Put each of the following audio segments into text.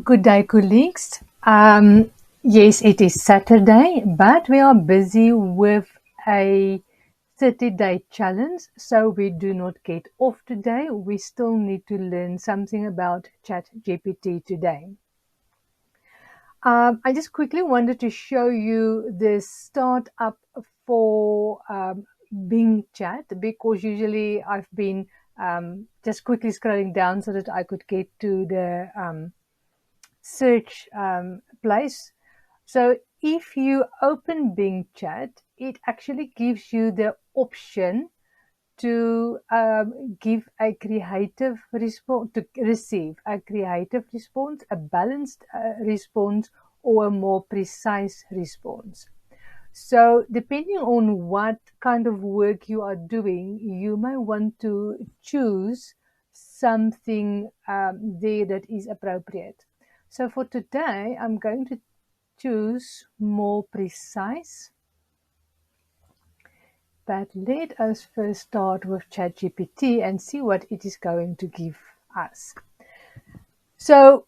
Good day, colleagues. Yes, it is Saturday, but we are busy with a 30-day challenge, so we do not get off today. We still need to learn something about ChatGPT today. I just quickly wanted to show you the startup for Bing Chat because usually I've been just quickly scrolling down so that I could get to the search place. So if you open Bing Chat, it actually gives you the option to give a creative response, to receive a creative response, a balanced response, or a more precise response. So depending on what kind of work you are doing, you may want to choose something there that is appropriate. So for today, I'm going to choose more precise. But let us first start with ChatGPT and see what it is going to give us. So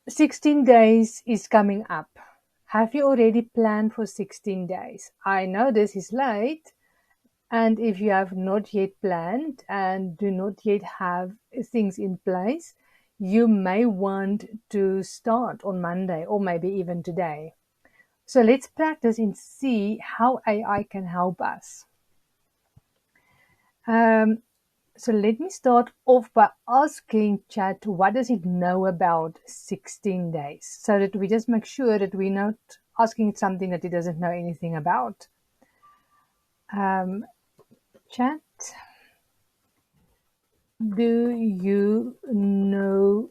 16 days is coming up. Have you already planned for 16 days? I know this is late, and if you have not yet planned and do not yet have things in place, you may want to start on Monday or maybe even today. So let's practice and see how AI can help us. So let me start off by asking Chat, what does it know about 16 days? So that we just make sure that we're not asking it something that it doesn't know anything about. Chat, do you know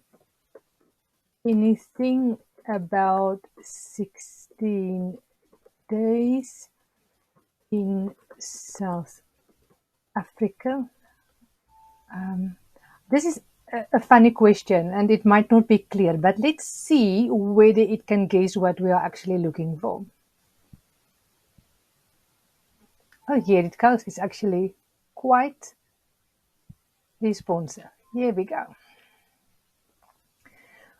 anything about 16 days in South Africa? This is a funny question and it might not be clear, but let's see whether it can guess what we are actually looking for. Oh, here it goes. It's actually quite responsive. Here we go.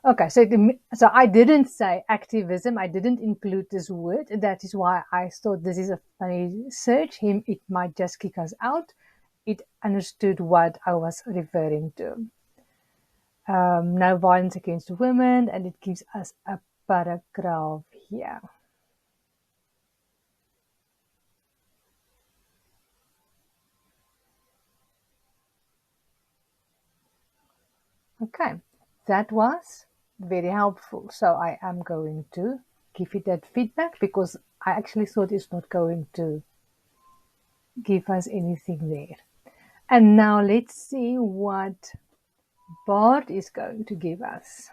Okay, so I didn't say activism. I didn't include this word. That is why I thought this is a funny search. It might just kick us out. It understood what I was referring to. No violence against women, and it gives us a paragraph here. Okay, that was very helpful. So I am going to give it that feedback because I actually thought it's not going to give us anything there. And now let's see what Bard is going to give us.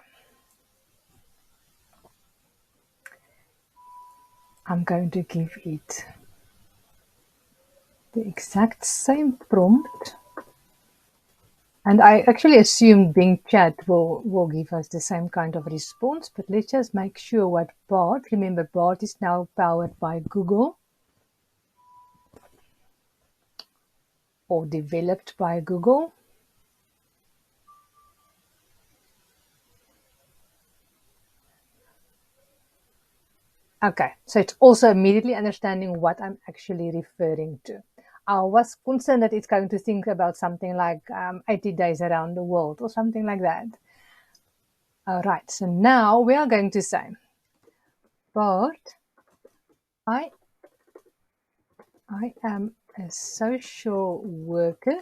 I'm going to give it the exact same prompt. And I actually assume Bing Chat will give us the same kind of response, but let's just make sure what Bard, remember Bard is now powered by Google or developed by Google. Okay, so it's also immediately understanding what I'm actually referring to. I was concerned that it's going to think about something like 80 days around the world or something like that. All right, so now we are going to say, but I am a social worker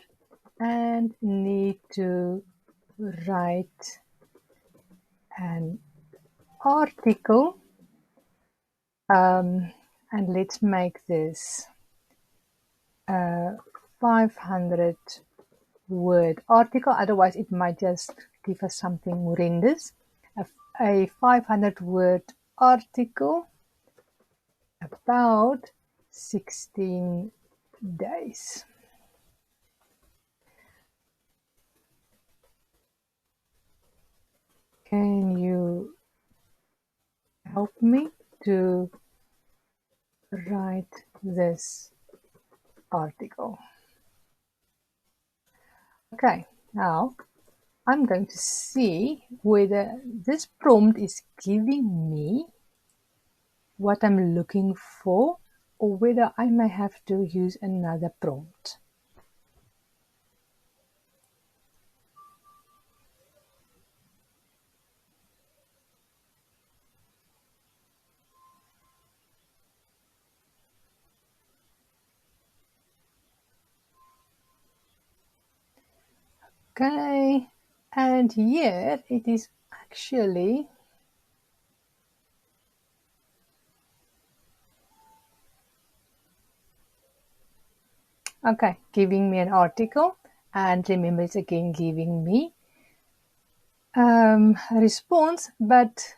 and need to write an article. And let's make this a 500 word article, otherwise it might just give us something horrendous. A 500 word article about 16 days. Can you help me to write this article? Okay, now I'm going to see whether this prompt is giving me what I'm looking for, or whether I may have to use another prompt. Okay, and here it is actually okay, giving me an article, and remember it's again giving me a response, but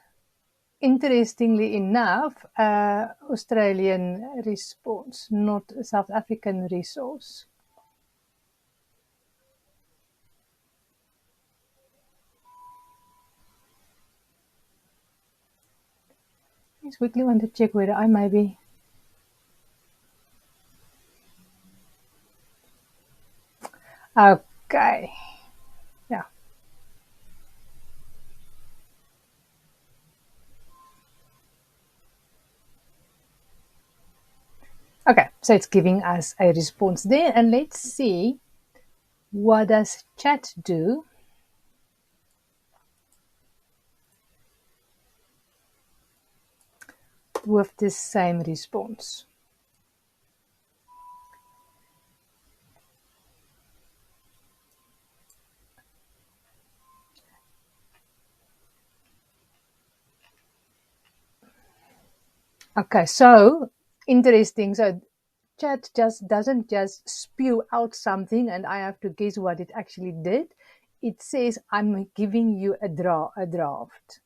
interestingly enough, Australian response, not a South African resource. I just quickly want to check whether I may be. Okay, yeah. Okay, so it's giving us a response there, and let's see what does chat do with this same response. Okay, so interesting. So chat just doesn't just spew out something and I have to guess what it actually did. It says, I'm giving you a draft.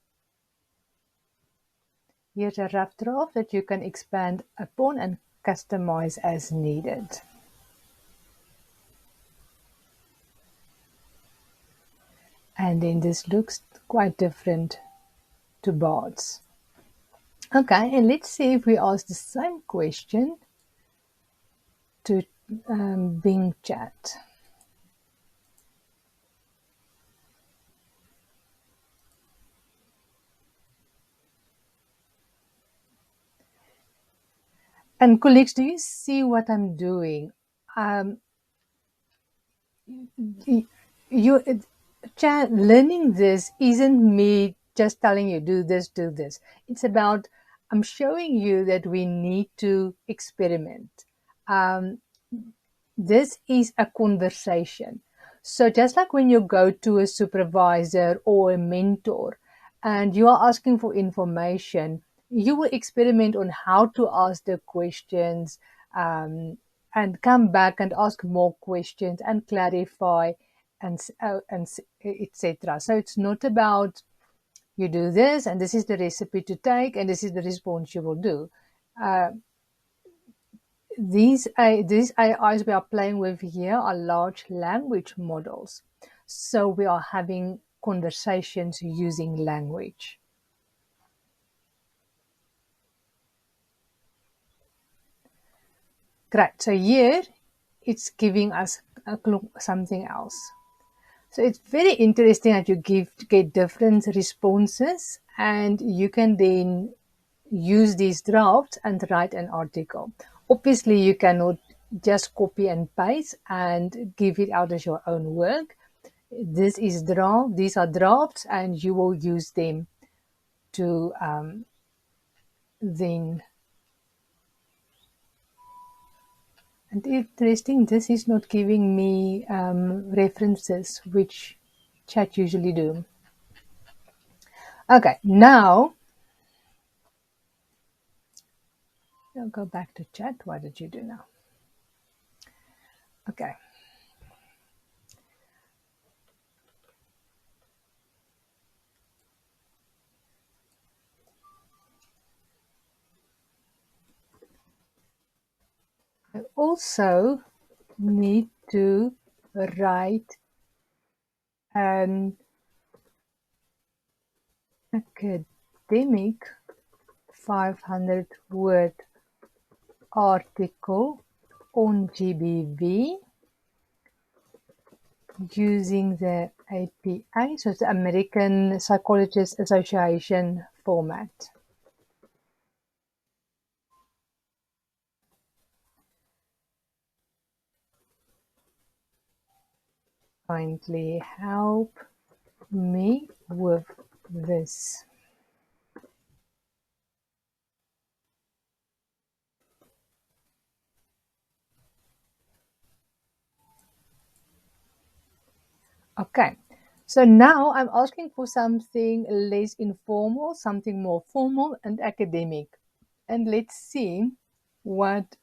Here's a rough draft that you can expand upon and customize as needed. And then this looks quite different to Bard's. Okay, and let's see if we ask the same question to Bing Chat. And colleagues, do you see what I'm doing? You learning this isn't me just telling you do this, do this. It's about I'm showing you that we need to experiment. This is a conversation. So just like when you go to a supervisor or a mentor and you are asking for information, you will experiment on how to ask the questions, and come back and ask more questions and clarify and etc. So it's not about you do this and this is the recipe to take and this is the response you will do. These AIs we are playing with here are large language models. So we are having conversations using language. Great. So here it's giving us something else. So it's very interesting that you get different responses and you can then use these drafts and write an article. Obviously, you cannot just copy and paste and give it out as your own work. These are drafts, and you will use them to then. And interesting, this is not giving me references, which chat usually do. Okay, now I'll go back to chat. What did you do now? Okay. I also need to write an academic 500-word article on GBV using the APA, so it's the American Psychologists Association format. Kindly help me with this. Okay, so now I'm asking for something less informal, something more formal and academic. And let's see what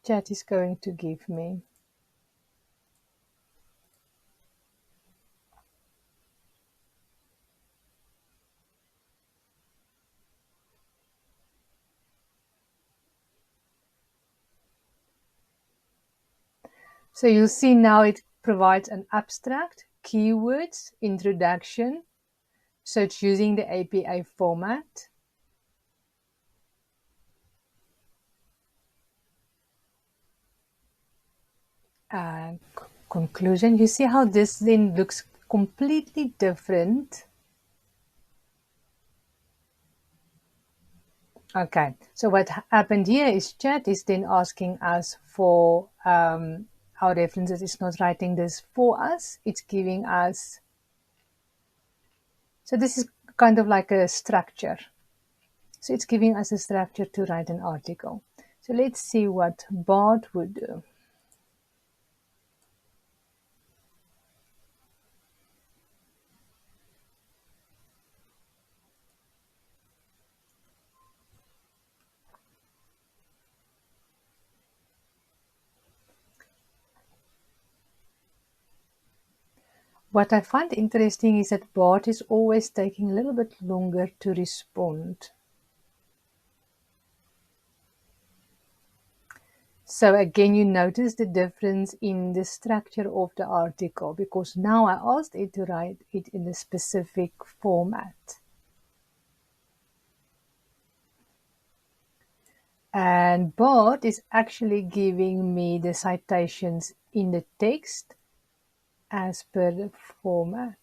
chat is going to give me. So you'll see now it provides an abstract, keywords, introduction. So it's using the APA format. Conclusion. You see how this then looks completely different. Okay, so what happened here is chat is then asking us for our references. It's not writing this for us, it's giving us. So this is kind of like a structure. So it's giving us a structure to write an article. So let's see what Bard would do. What I find interesting is that Bard is always taking a little bit longer to respond. So again, you notice the difference in the structure of the article because now I asked it to write it in a specific format. And Bard is actually giving me the citations in the text as per the format.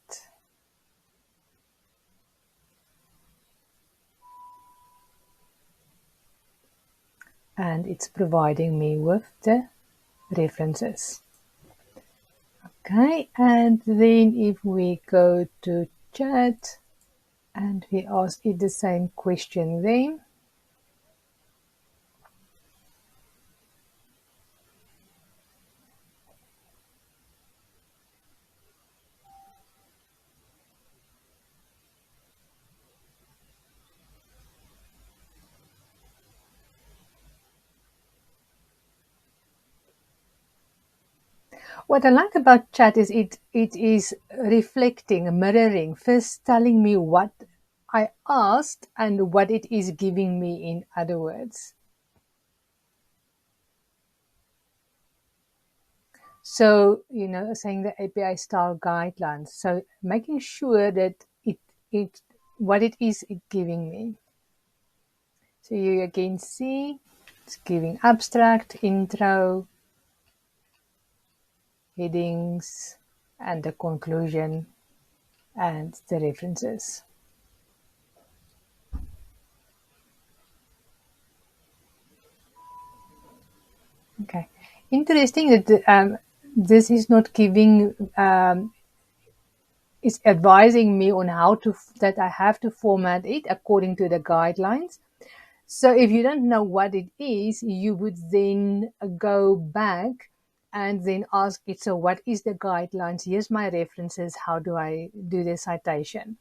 And it's providing me with the references. Okay, and then if we go to chat and we ask it the same question then. What I like about chat is it is reflecting, mirroring, first telling me what I asked and what it is giving me, in other words. So, saying the API style guidelines. So making sure that it what it is giving me. So you again see it's giving abstract, intro, headings, and the conclusion and the references. Okay, interesting that this is not giving, is advising me on how to, that I have to format it according to the guidelines. So if you don't know what it is, you would then go back and then ask it, so what is the guidelines? Here's my references. How do I do the citation?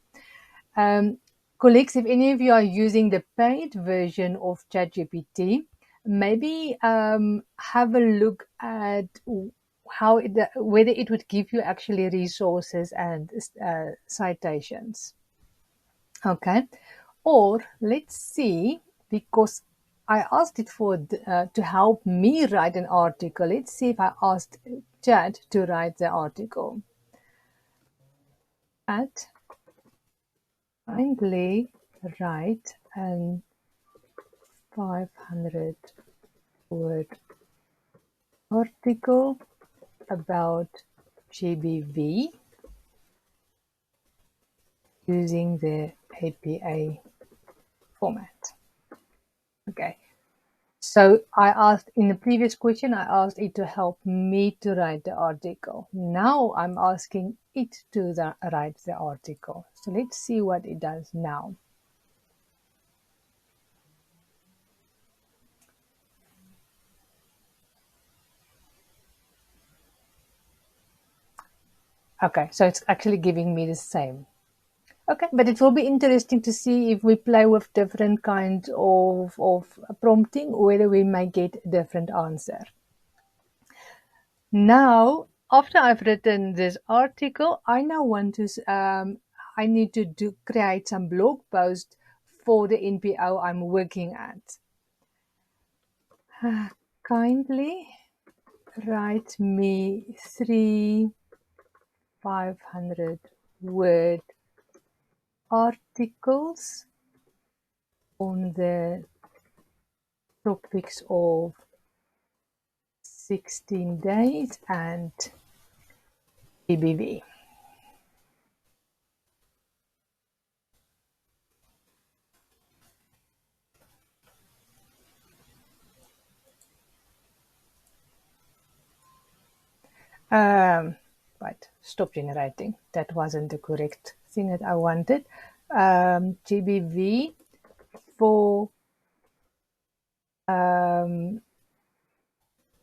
Colleagues, if any of you are using the paid version of ChatGPT, maybe have a look at how whether it would give you actually resources and citations. Okay, or let's see, because I asked it for to help me write an article. Let's see if I asked Chat to write the article. At kindly write an 500-word article about GBV using the APA format. Okay. So I asked in the previous question, I asked it to help me to write the article. Now I'm asking it to write the article. So let's see what it does now. Okay, so it's actually giving me the same. Okay, but it will be interesting to see if we play with different kinds of prompting, whether we may get a different answer. Now, after I've written this article, I now want to, I need to create some blog post for the NPO I'm working at. Kindly write me 3 500-word articles on the topics of 16 days and GBV. Right, stop generating. That wasn't the correct thing that I wanted. GBV for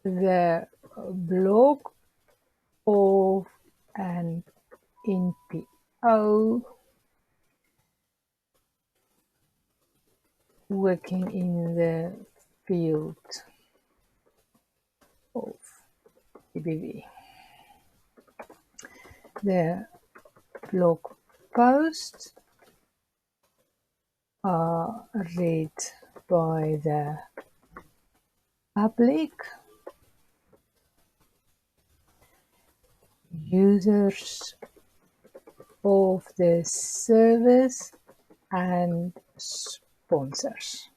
the blog of an NPO working in the field of GBV. The blog posts are read by the public, users of the service, and sponsors.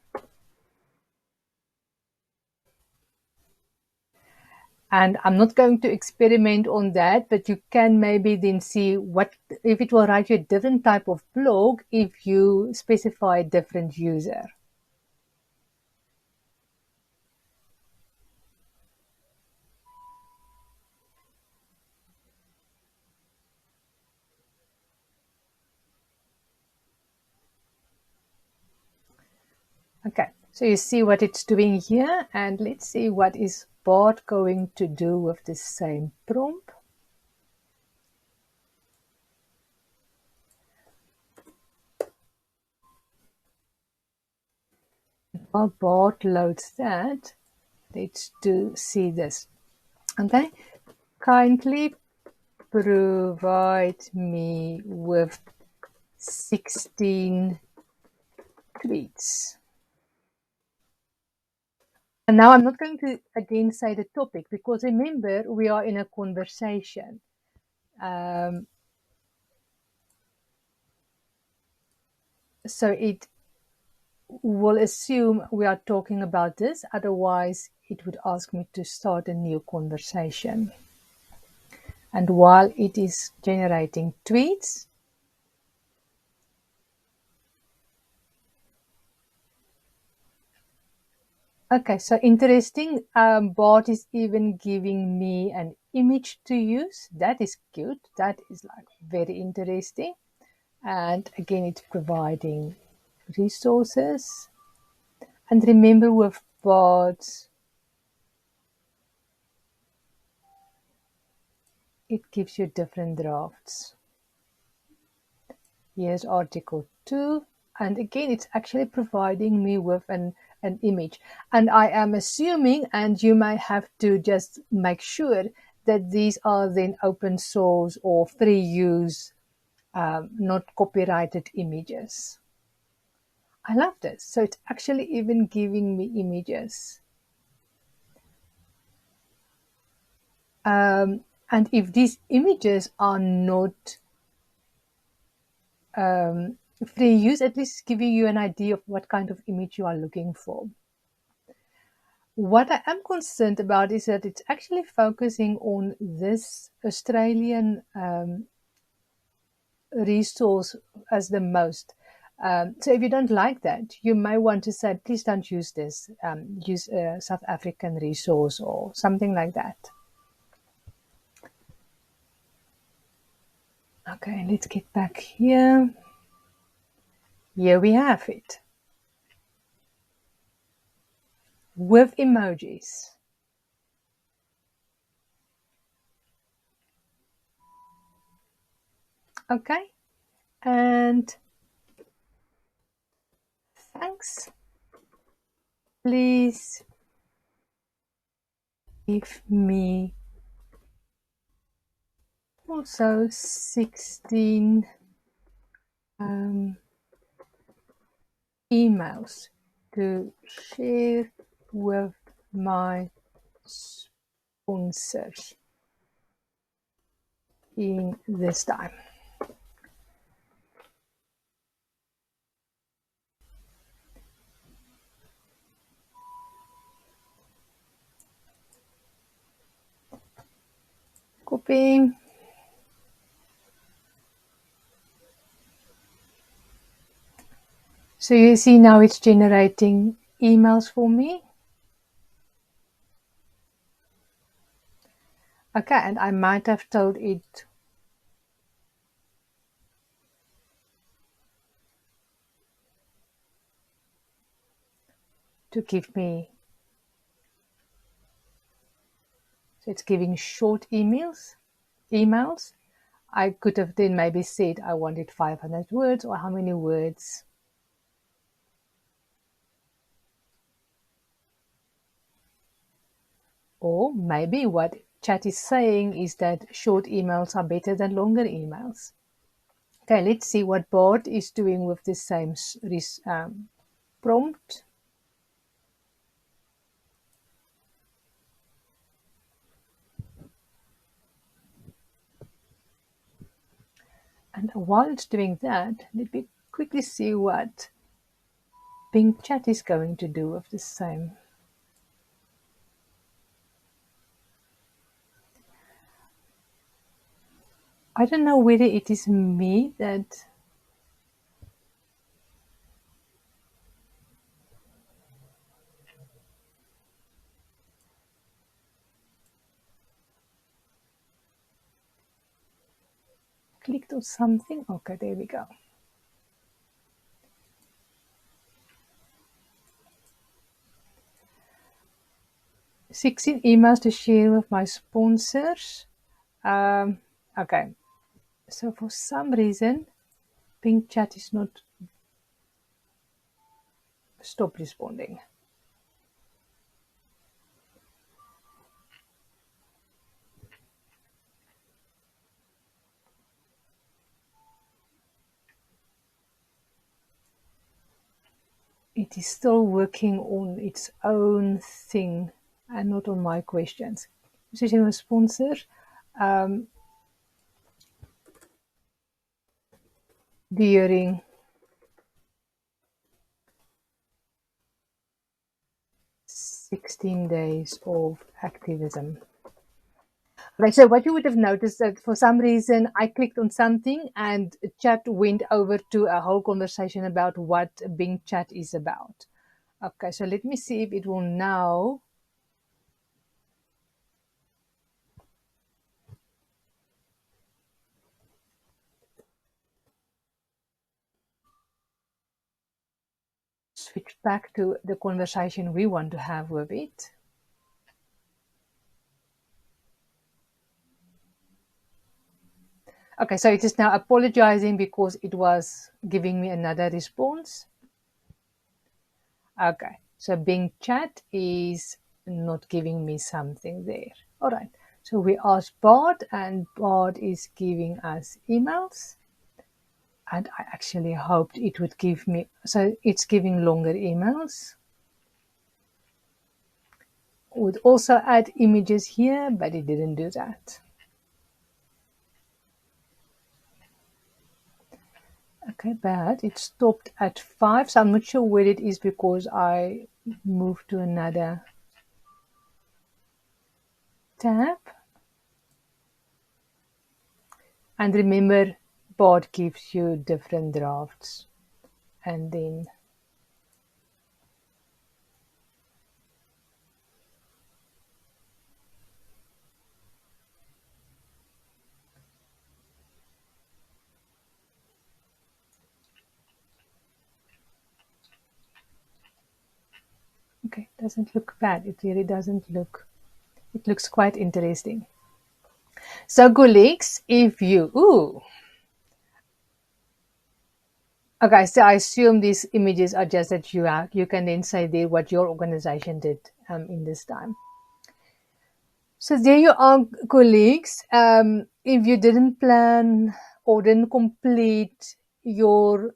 And I'm not going to experiment on that, but you can maybe then see what if it will write you a different type of blog if you specify a different user. Okay, so you see what it's doing here, and let's see what is Bard going to do with the same prompt. While Bard loads that, let's see this. Okay, kindly provide me with 16 tweets. And now I'm not going to again say the topic, because remember, we are in a conversation. So it will assume we are talking about this, otherwise it would ask me to start a new conversation. And while it is generating tweets, okay, so interesting. Bard is even giving me an image to use. That is cute. That is like very interesting. And again, it's providing resources. And remember with Bard, it gives you different drafts. Here's article 2. And again, it's actually providing me with an image. And I am assuming, and you may have to just make sure that these are then open source or free use, not copyrighted images. I love this. So it's actually even giving me images. And if these images are not free use, at least giving you an idea of what kind of image you are looking for. What I am concerned about is that it's actually focusing on this Australian resource as the most. So if you don't like that, you may want to say, please don't use this, use a South African resource or something like that. Okay, let's get back here. Here we have it. With emojis. Okay, and thanks. Please give me also 16 emails to share with my sponsors in this time. Copy. So you see now it's generating emails for me. Okay, and I might have told it to give me, so it's giving short emails. I could have then maybe said I wanted 500 words or how many words. Or maybe what chat is saying is that short emails are better than longer emails. Okay, let's see what Bard is doing with the same prompt. And while it's doing that, let me quickly see what Bing Chat is going to do with the same. I don't know whether it is me that clicked on something. Okay, there we go. "16 emails to share with my sponsors." Okay, so for some reason, Bing Chat is not stop responding. It is still working on its own thing and not on my questions. Session with sponsor. During "16 days of activism." Right, so what you would have noticed that for some reason I clicked on something and chat went over to a whole conversation about what Bing Chat is about. Okay, so let me see if it will now switch back to the conversation we want to have with it. Okay, so it is now apologizing because it was giving me another response. Okay, so Bing Chat is not giving me something there. All right, so we asked Bard and Bard is giving us emails. And I actually hoped it would give me, so it's giving longer emails. Would also add images here, but it didn't do that. Okay, but it stopped at 5, so I'm not sure whether it is because I moved to another tab. And remember, Bard gives you different drafts. And then okay, doesn't look bad. It really doesn't look, it looks quite interesting. So colleagues, if you, okay, so I assume these images are just that you can then say there what your organization did in this time. So there you are, colleagues. If you didn't plan or didn't complete your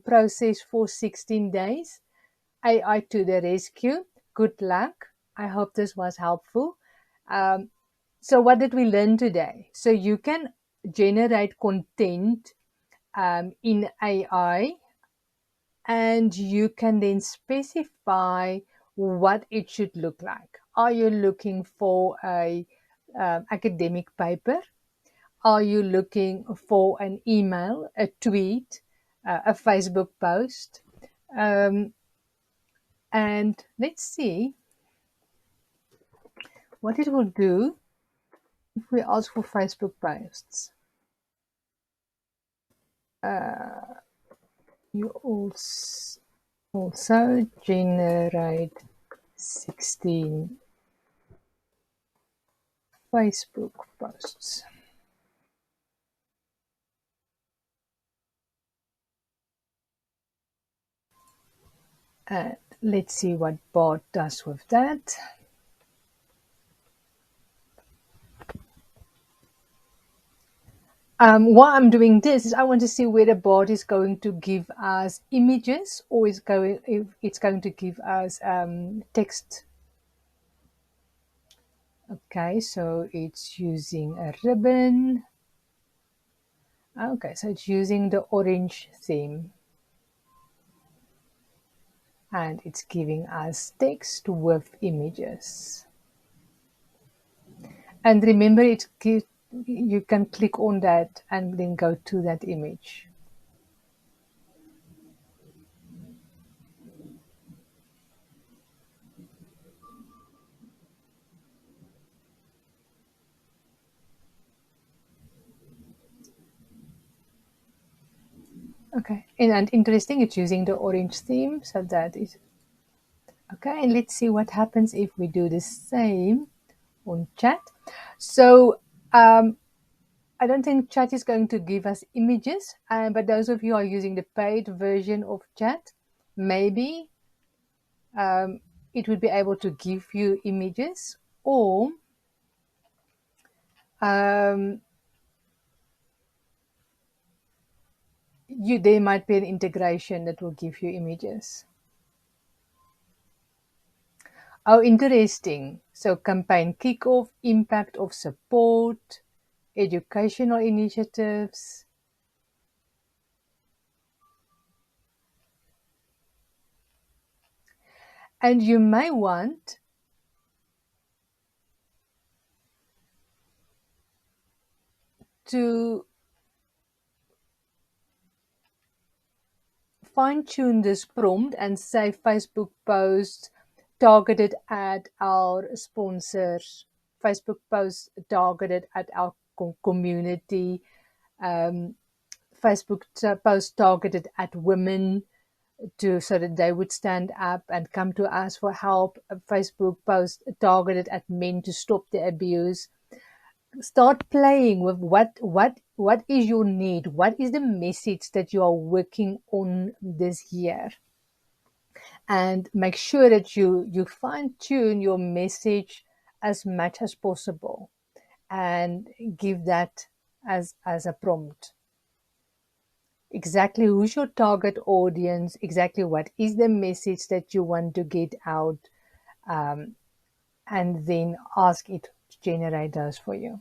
process for 16 days, AI to the rescue. Good luck. I hope this was helpful. Um, so what did we learn today? So you can generate content in AI, and you can then specify what it should look like. Are you looking for a academic paper? Are you looking for an email, a tweet, a Facebook post? And let's see what it will do if we ask for Facebook posts. You also generate 16 Facebook posts. And let's see what Bard does with that. Why I'm doing this is I want to see whether Bard is going to give us images or is going if it's going to give us text. Okay, so it's using a ribbon. Okay, so it's using the orange theme. And it's giving us text with images. And remember, you can click on that and then go to that image. Okay, and interesting, it's using the orange theme, so that is okay. And let's see what happens if we do the same on chat. So I don't think chat is going to give us images, but those of you who are using the paid version of chat, maybe it would be able to give you images, or there might be an integration that will give you images. Oh, interesting. So campaign kickoff, impact of support, educational initiatives. And you may want to fine-tune this prompt and say Facebook posts targeted at our sponsors, Facebook posts targeted at our community, Facebook posts targeted at women, so that they would stand up and come to us for help. A Facebook post targeted at men to stop the abuse. Start playing with what is your need, what is the message that you are working on this year, and make sure that you fine tune your message as much as possible and give that as a prompt. Exactly who's your target audience, exactly what is the message that you want to get out, and then ask it to generate those for you.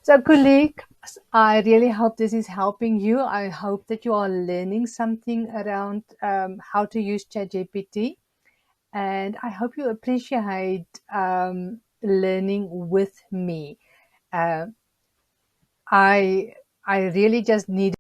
So colleagues, I really hope this is helping you. I hope that you are learning something around how to use ChatGPT, and I hope you appreciate learning with me. Uh, I really just need.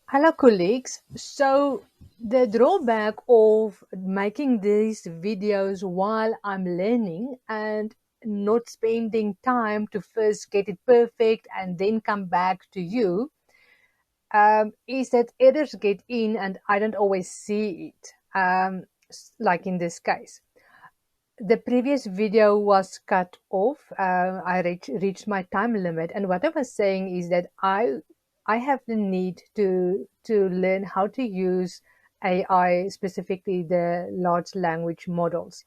Hello, colleagues. So, the drawback of making these videos while I'm learning and not spending time to first get it perfect and then come back to you is that errors get in and I don't always see it, like in this case. The previous video was cut off. I reached my time limit, and what I was saying is that I have the need to learn how to use AI, specifically the large language models.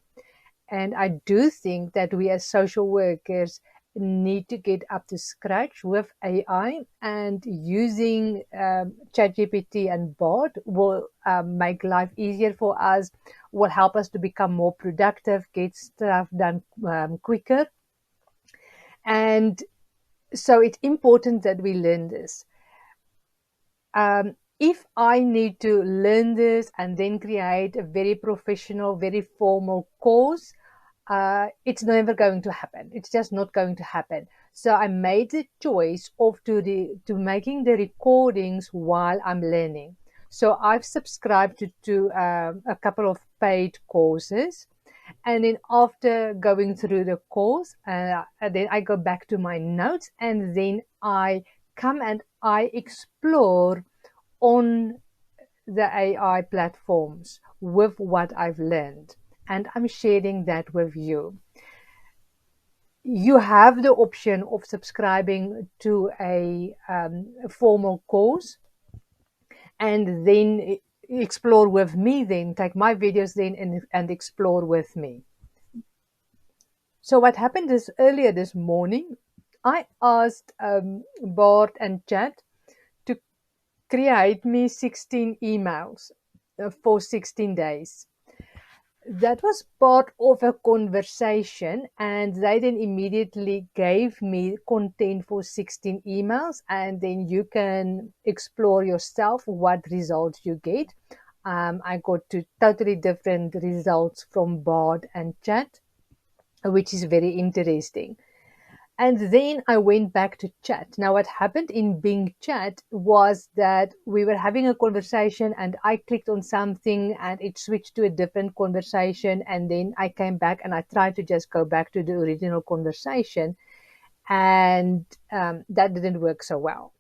And I do think that we as social workers need to get up to scratch with AI, and using ChatGPT and Bard will make life easier for us, will help us to become more productive, get stuff done quicker. And so it's important that we learn this. If I need to learn this and then create a very professional, very formal course, it's never going to happen. It's just not going to happen. So I made the choice of to making the recordings while I'm learning. So I've subscribed to a couple of paid courses, and then after going through the course, then I go back to my notes, and then I come and I explore on the AI platforms with what I've learned, and I'm sharing that with you. You have the option of subscribing to a formal course and then explore with me, then take my videos then and explore with me. So what happened is, earlier this morning, I asked Bart and Chat to create me 16 emails for 16 days. That was part of a conversation, and they then immediately gave me content for 16 emails, and then you can explore yourself what results you get. I got two totally different results from Bard and Chat, which is very interesting. And then I went back to Chat. Now, what happened in Bing Chat was that we were having a conversation and I clicked on something and it switched to a different conversation. And then I came back and I tried to just go back to the original conversation. And that didn't work so well.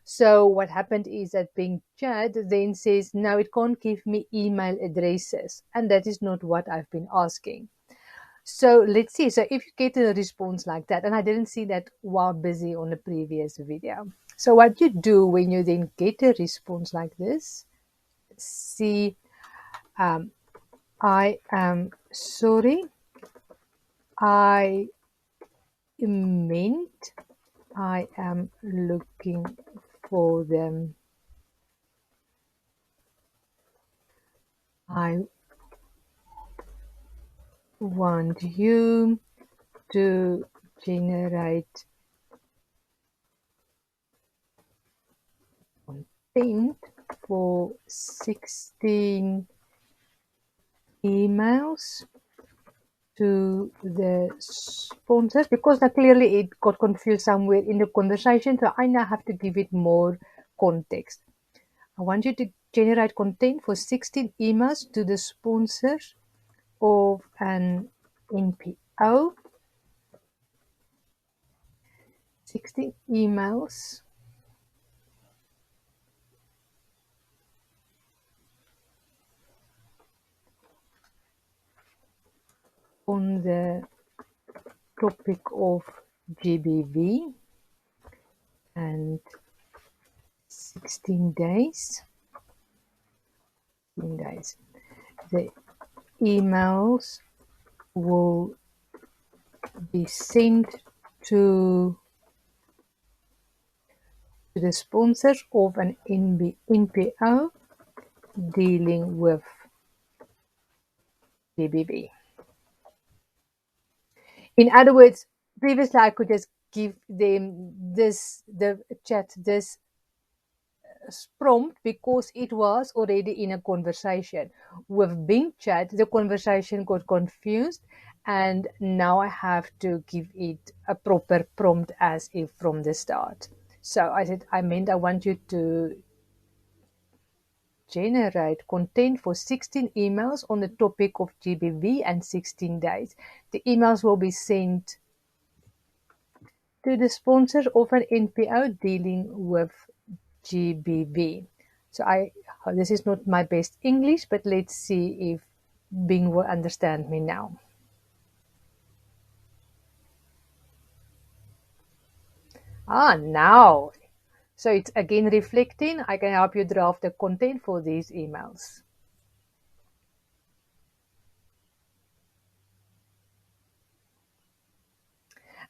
So what happened is that Bing Chat then says, no, it can't give me email addresses. And that is not what I've been asking. So let's see. So if you get a response like that, and I didn't see that while busy on the previous video. So what you do when you then get a response like this, see, I am sorry, I meant, I am looking for them. I want you to generate content for 16 emails to the sponsors, because now clearly it got confused somewhere in the conversation. So I now have to give it more context. I want you to generate content for 16 emails to the sponsors of an NPO. 16 emails on the topic of GBV and 16 days. 16 days. The emails will be sent to To the sponsors of an NPO dealing with GBV. In other words, previously I could just give them the chat, this prompt because it was already in a conversation. With Bing Chat, the conversation got confused, and now I have to give it a proper prompt as if from the start. So I want you to generate content for 16 emails on the topic of GBV and 16 days. The emails will be sent to the sponsor of an NPO dealing with GBV. So this is not my best English, but let's see if Bing will understand me now. Now. So it's again reflecting. I can help you draft the content for these emails.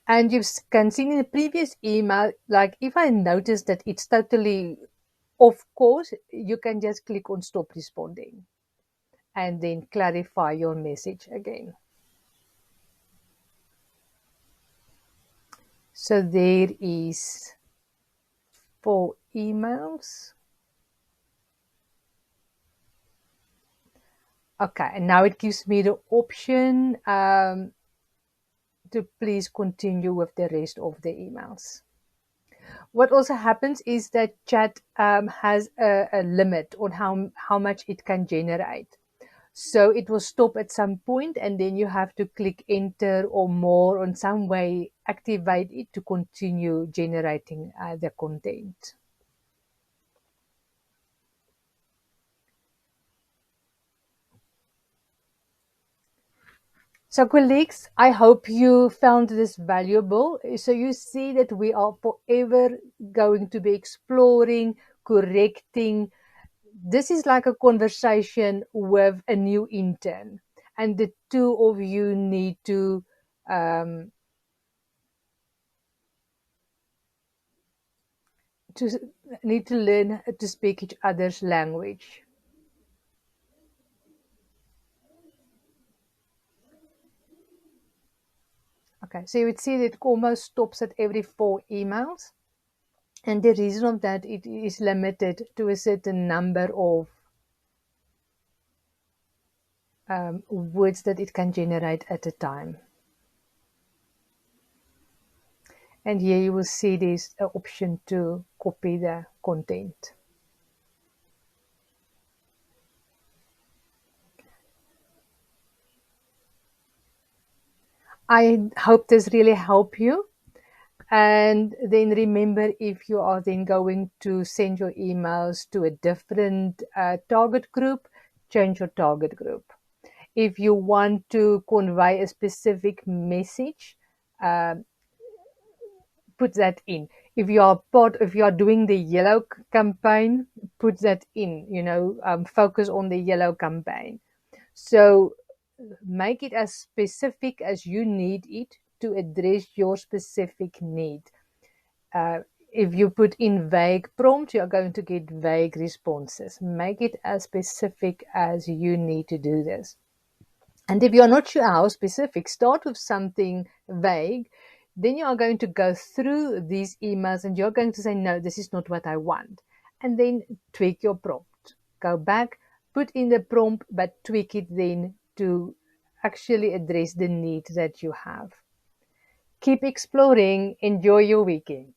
And you can see in the previous email, like if I notice that it's totally off course, you can just click on stop responding and then clarify your message again. So there is 4 emails. Okay, and now it gives me the option to please continue with the rest of the emails. What also happens is that chat has a limit on how much it can generate. So it will stop at some point and then you have to click enter or more on some way, activate it to continue generating the content. So colleagues, I hope you found this valuable. So you see that we are forever going to be exploring, correcting. This is like a conversation with a new intern, and the two of you need to learn to speak each other's language. Okay, so you would see that it almost stops at every 4 emails. And the reason of that, it is limited to a certain number of words that it can generate at a time. And here you will see there's an option to copy the content. I hope this really helped you. And then remember, if you are then going to send your emails to a different target group, change your target group. If you want to convey a specific message, put that in. If you are doing the yellow campaign, put that in. Focus on the yellow campaign. So make it as specific as you need it to address your specific need. If you put in vague prompts, you're going to get vague responses. Make it as specific as you need to do this. And if you're not sure how specific, start with something vague. Then you are going to go through these emails and you're going to say, no, this is not what I want. And then tweak your prompt. Go back, put in the prompt, but tweak it then to actually address the need that you have. Keep exploring. Enjoy your weekend.